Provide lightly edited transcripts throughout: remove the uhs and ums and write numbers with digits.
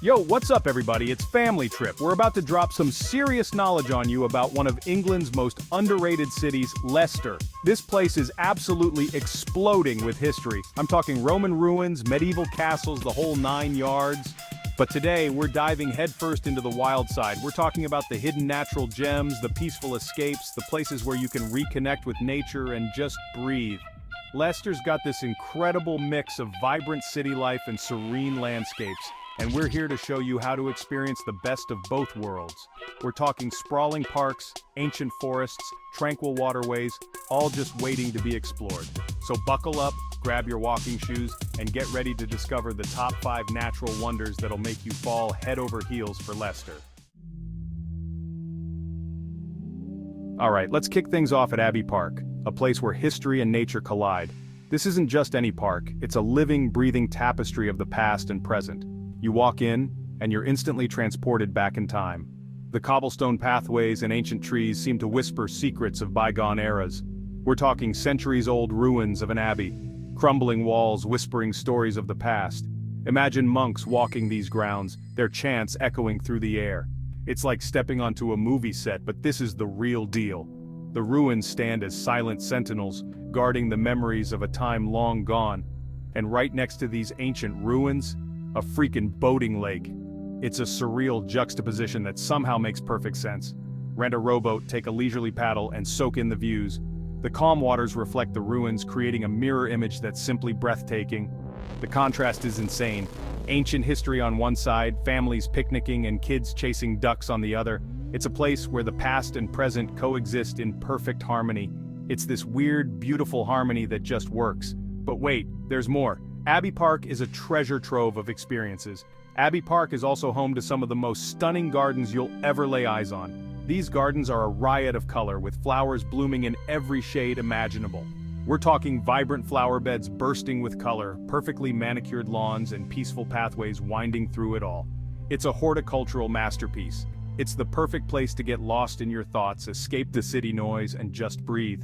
Yo, what's up everybody? It's Family Trip. We're about to drop some serious knowledge on you about one of England's most underrated cities, Leicester. This place is absolutely exploding with history. I'm talking Roman ruins, medieval castles, the whole 9 yards. But today, we're diving headfirst into the wild side. We're talking about the hidden natural gems, the peaceful escapes, the places where you can reconnect with nature and just breathe. Leicester's got this incredible mix of vibrant city life and serene landscapes. And we're here to show you how to experience the best of both worlds. We're talking sprawling parks, ancient forests, tranquil waterways, all just waiting to be explored. So buckle up, grab your walking shoes, and get ready to discover the top 5 natural wonders that'll make you fall head over heels for Leicester. Alright, let's kick things off at Abbey Park, a place where history and nature collide. This isn't just any park, it's a living, breathing tapestry of the past and present. You walk in, and you're instantly transported back in time. The cobblestone pathways and ancient trees seem to whisper secrets of bygone eras. We're talking centuries-old ruins of an abbey, crumbling walls whispering stories of the past. Imagine monks walking these grounds, their chants echoing through the air. It's like stepping onto a movie set, but this is the real deal. The ruins stand as silent sentinels, guarding the memories of a time long gone. And right next to these ancient ruins, a freaking boating lake. It's a surreal juxtaposition that somehow makes perfect sense. Rent a rowboat, take a leisurely paddle, and soak in the views. The calm waters reflect the ruins, creating a mirror image that's simply breathtaking. The contrast is insane. Ancient history on one side, families picnicking and kids chasing ducks on the other. It's a place where the past and present coexist in perfect harmony. It's this weird, beautiful harmony that just works. But wait, there's more. Abbey Park is a treasure trove of experiences. Abbey Park is also home to some of the most stunning gardens you'll ever lay eyes on. These gardens are a riot of color, with flowers blooming in every shade imaginable. We're talking vibrant flower beds bursting with color, perfectly manicured lawns, and peaceful pathways winding through it all. It's a horticultural masterpiece. It's the perfect place to get lost in your thoughts, escape the city noise, and just breathe.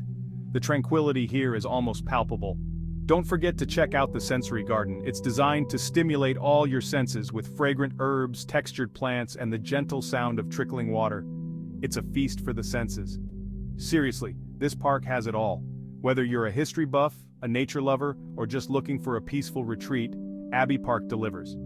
The tranquility here is almost palpable. Don't forget to check out the sensory garden. It's designed to stimulate all your senses with fragrant herbs, textured plants, and the gentle sound of trickling water. It's a feast for the senses. Seriously, this park has it all. Whether you're a history buff, a nature lover, or just looking for a peaceful retreat, Abbey Park delivers.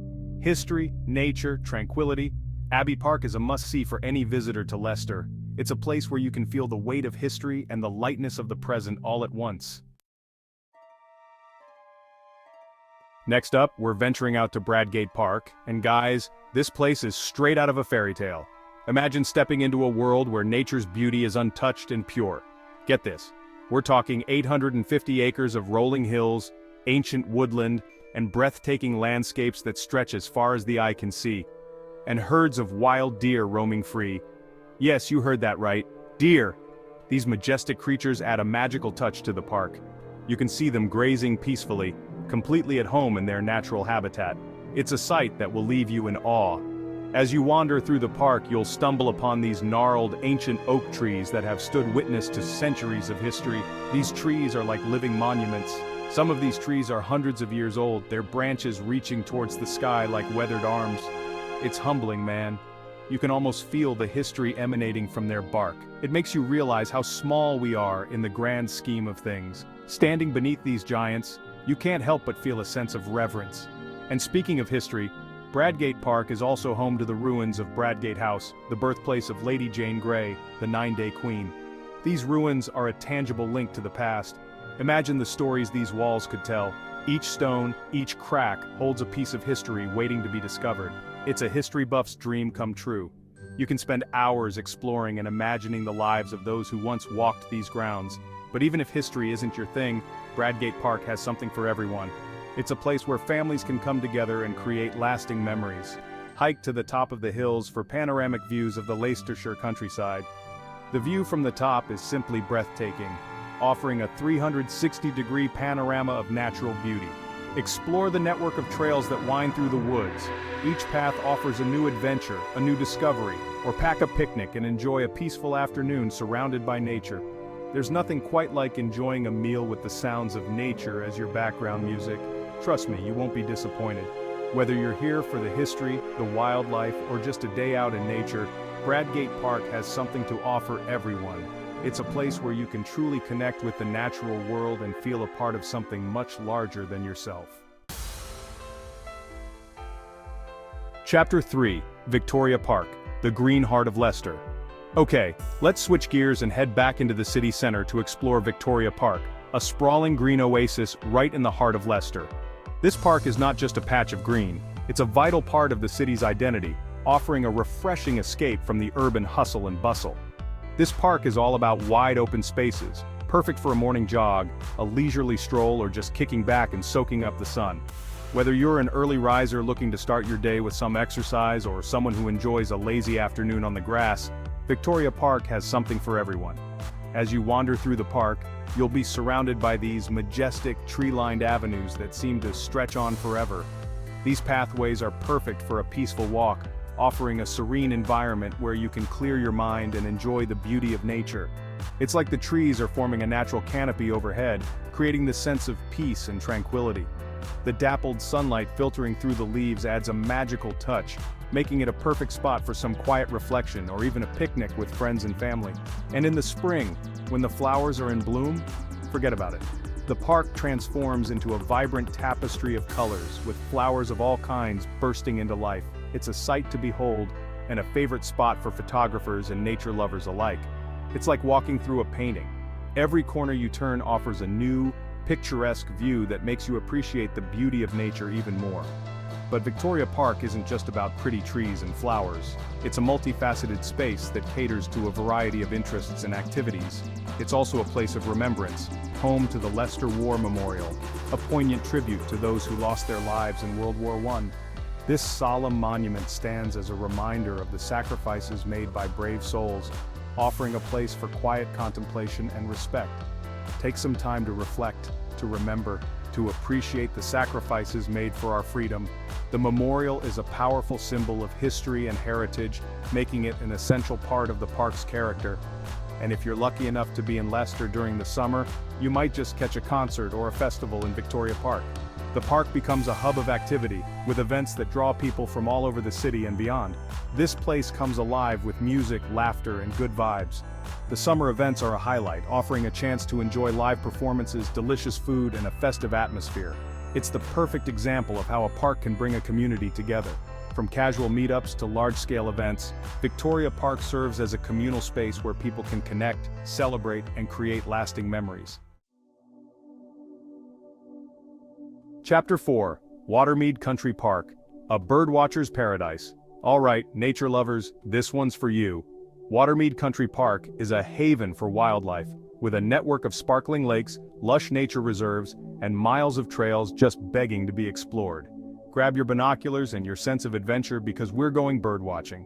History, nature, tranquility. Abbey Park is a must-see for any visitor to Leicester. It's a place where you can feel the weight of history and the lightness of the present all at once. Next up, we're venturing out to Bradgate Park, and guys, this place is straight out of a fairy tale. Imagine stepping into a world where nature's beauty is untouched and pure. Get this, we're talking 850 acres of rolling hills, ancient woodland, and breathtaking landscapes that stretch as far as the eye can see. And herds of wild deer roaming free. Yes, you heard that right, deer! These majestic creatures add a magical touch to the park. You can see them grazing peacefully, completely at home in their natural habitat. It's a sight that will leave you in awe. As you wander through the park, you'll stumble upon these gnarled, ancient oak trees that have stood witness to centuries of history. These trees are like living monuments. Some of these trees are hundreds of years old, their branches reaching towards the sky like weathered arms. It's humbling, man. You can almost feel the history emanating from their bark. It makes you realize how small we are in the grand scheme of things. Standing beneath these giants, you can't help but feel a sense of reverence. And speaking of history, Bradgate Park is also home to the ruins of Bradgate House, the birthplace of Lady Jane Grey, the 9-day queen. These ruins are a tangible link to the past. Imagine the stories these walls could tell. Each stone, each crack, holds a piece of history waiting to be discovered. It's a history buff's dream come true. You can spend hours exploring and imagining the lives of those who once walked these grounds. But even if history isn't your thing, Bradgate Park has something for everyone. It's a place where families can come together and create lasting memories. Hike to the top of the hills for panoramic views of the Leicestershire countryside. The view from the top is simply breathtaking, offering a 360-degree panorama of natural beauty. Explore the network of trails that wind through the woods. Each path offers a new adventure, a new discovery, or pack a picnic and enjoy a peaceful afternoon surrounded by nature. There's nothing quite like enjoying a meal with the sounds of nature as your background music. Trust me, you won't be disappointed. Whether you're here for the history, the wildlife, or just a day out in nature, Bradgate Park has something to offer everyone. It's a place where you can truly connect with the natural world and feel a part of something much larger than yourself. Chapter 3, Victoria Park, the green heart of Leicester. Okay, let's switch gears and head back into the city center to explore Victoria Park, a sprawling green oasis right in the heart of Leicester. This park is not just a patch of green, it's a vital part of the city's identity, offering a refreshing escape from the urban hustle and bustle. This park is all about wide open spaces, perfect for a morning jog, a leisurely stroll, or just kicking back and soaking up the sun. Whether you're an early riser looking to start your day with some exercise or someone who enjoys a lazy afternoon on the grass, Victoria Park has something for everyone. As you wander through the park, you'll be surrounded by these majestic, tree-lined avenues that seem to stretch on forever. These pathways are perfect for a peaceful walk, offering a serene environment where you can clear your mind and enjoy the beauty of nature. It's like the trees are forming a natural canopy overhead, creating this sense of peace and tranquility. The dappled sunlight filtering through the leaves adds a magical touch, making it a perfect spot for some quiet reflection or even a picnic with friends and family. And in the spring, when the flowers are in bloom, forget about it. The park transforms into a vibrant tapestry of colors, with flowers of all kinds bursting into life. It's a sight to behold, and a favorite spot for photographers and nature lovers alike. It's like walking through a painting. Every corner you turn offers a new, picturesque view that makes you appreciate the beauty of nature even more. But Victoria Park isn't just about pretty trees and flowers. It's a multifaceted space that caters to a variety of interests and activities. It's also a place of remembrance, home to the Leicester War Memorial, a poignant tribute to those who lost their lives in World War I. This solemn monument stands as a reminder of the sacrifices made by brave souls, offering a place for quiet contemplation and respect. Take some time to reflect, to remember, to appreciate the sacrifices made for our freedom. The memorial is a powerful symbol of history and heritage, making it an essential part of the park's character. And if you're lucky enough to be in Leicester during the summer, you might just catch a concert or a festival in Victoria Park. The park becomes a hub of activity, with events that draw people from all over the city and beyond. This place comes alive with music, laughter, and good vibes. The summer events are a highlight, offering a chance to enjoy live performances, delicious food, and a festive atmosphere. It's the perfect example of how a park can bring a community together. From casual meetups to large-scale events, Victoria Park serves as a communal space where people can connect, celebrate, and create lasting memories. Chapter 4, Watermead Country Park, a birdwatcher's paradise. Alright, nature lovers, this one's for you. Watermead Country Park is a haven for wildlife, with a network of sparkling lakes, lush nature reserves, and miles of trails just begging to be explored. Grab your binoculars and your sense of adventure because we're going birdwatching.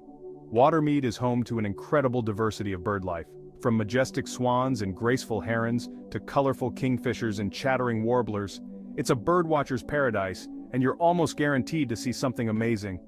Watermead is home to an incredible diversity of birdlife, from majestic swans and graceful herons to colorful kingfishers and chattering warblers. It's a birdwatcher's paradise, and you're almost guaranteed to see something amazing.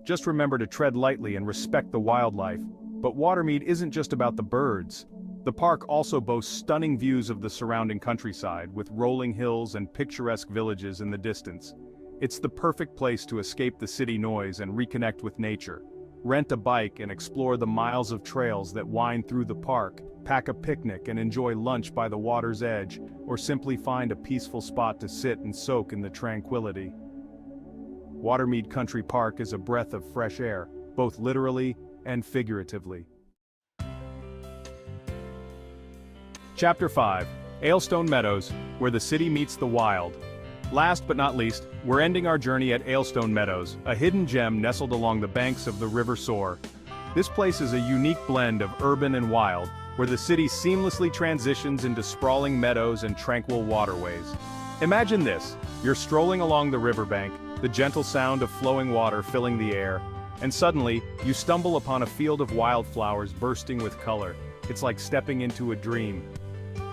Just remember to tread lightly and respect the wildlife. But Watermead isn't just about the birds. The park also boasts stunning views of the surrounding countryside, with rolling hills and picturesque villages in the distance. It's the perfect place to escape the city noise and reconnect with nature. Rent a bike and explore the miles of trails that wind through the park, pack a picnic and enjoy lunch by the water's edge, or simply find a peaceful spot to sit and soak in the tranquility. Watermead Country Park is a breath of fresh air, both literally and figuratively. Chapter 5, Aylstone Meadows, where the city meets the wild. Last but not least, we're ending our journey at Aylstone Meadows, a hidden gem nestled along the banks of the River Soar. This place is a unique blend of urban and wild, where the city seamlessly transitions into sprawling meadows and tranquil waterways. Imagine this, you're strolling along the riverbank, the gentle sound of flowing water filling the air, and suddenly, you stumble upon a field of wildflowers bursting with color. It's like stepping into a dream.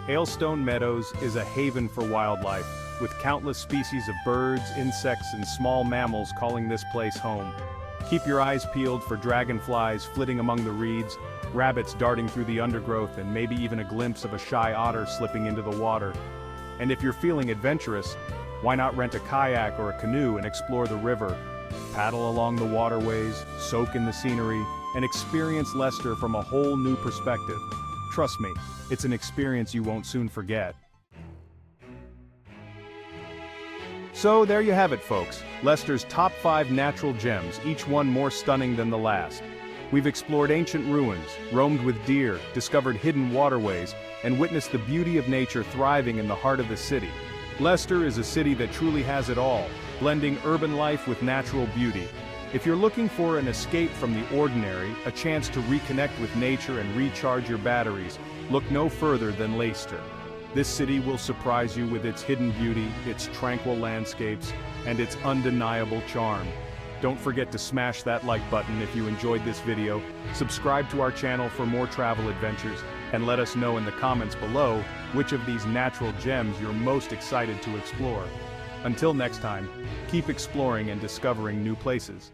Aylstone Meadows is a haven for wildlife, with countless species of birds, insects, and small mammals calling this place home. Keep your eyes peeled for dragonflies flitting among the reeds, rabbits darting through the undergrowth, and maybe even a glimpse of a shy otter slipping into the water. And if you're feeling adventurous, Why not rent a kayak or a canoe and explore the river? Paddle along the waterways, soak in the scenery, and experience Leicester from a whole new perspective. Trust me, it's an experience you won't soon forget. So there you have it, folks. Leicester's top 5 natural gems, each one more stunning than the last. We've explored ancient ruins, roamed with deer, discovered hidden waterways, and witnessed the beauty of nature thriving in the heart of the city. Leicester is a city that truly has it all, blending urban life with natural beauty. If you're looking for an escape from the ordinary, a chance to reconnect with nature and recharge your batteries, look no further than Leicester. This city will surprise you with its hidden beauty, its tranquil landscapes, and its undeniable charm. Don't forget to smash that like button if you enjoyed this video, subscribe to our channel for more travel adventures, and let us know in the comments below which of these natural gems you're most excited to explore. Until next time, keep exploring and discovering new places.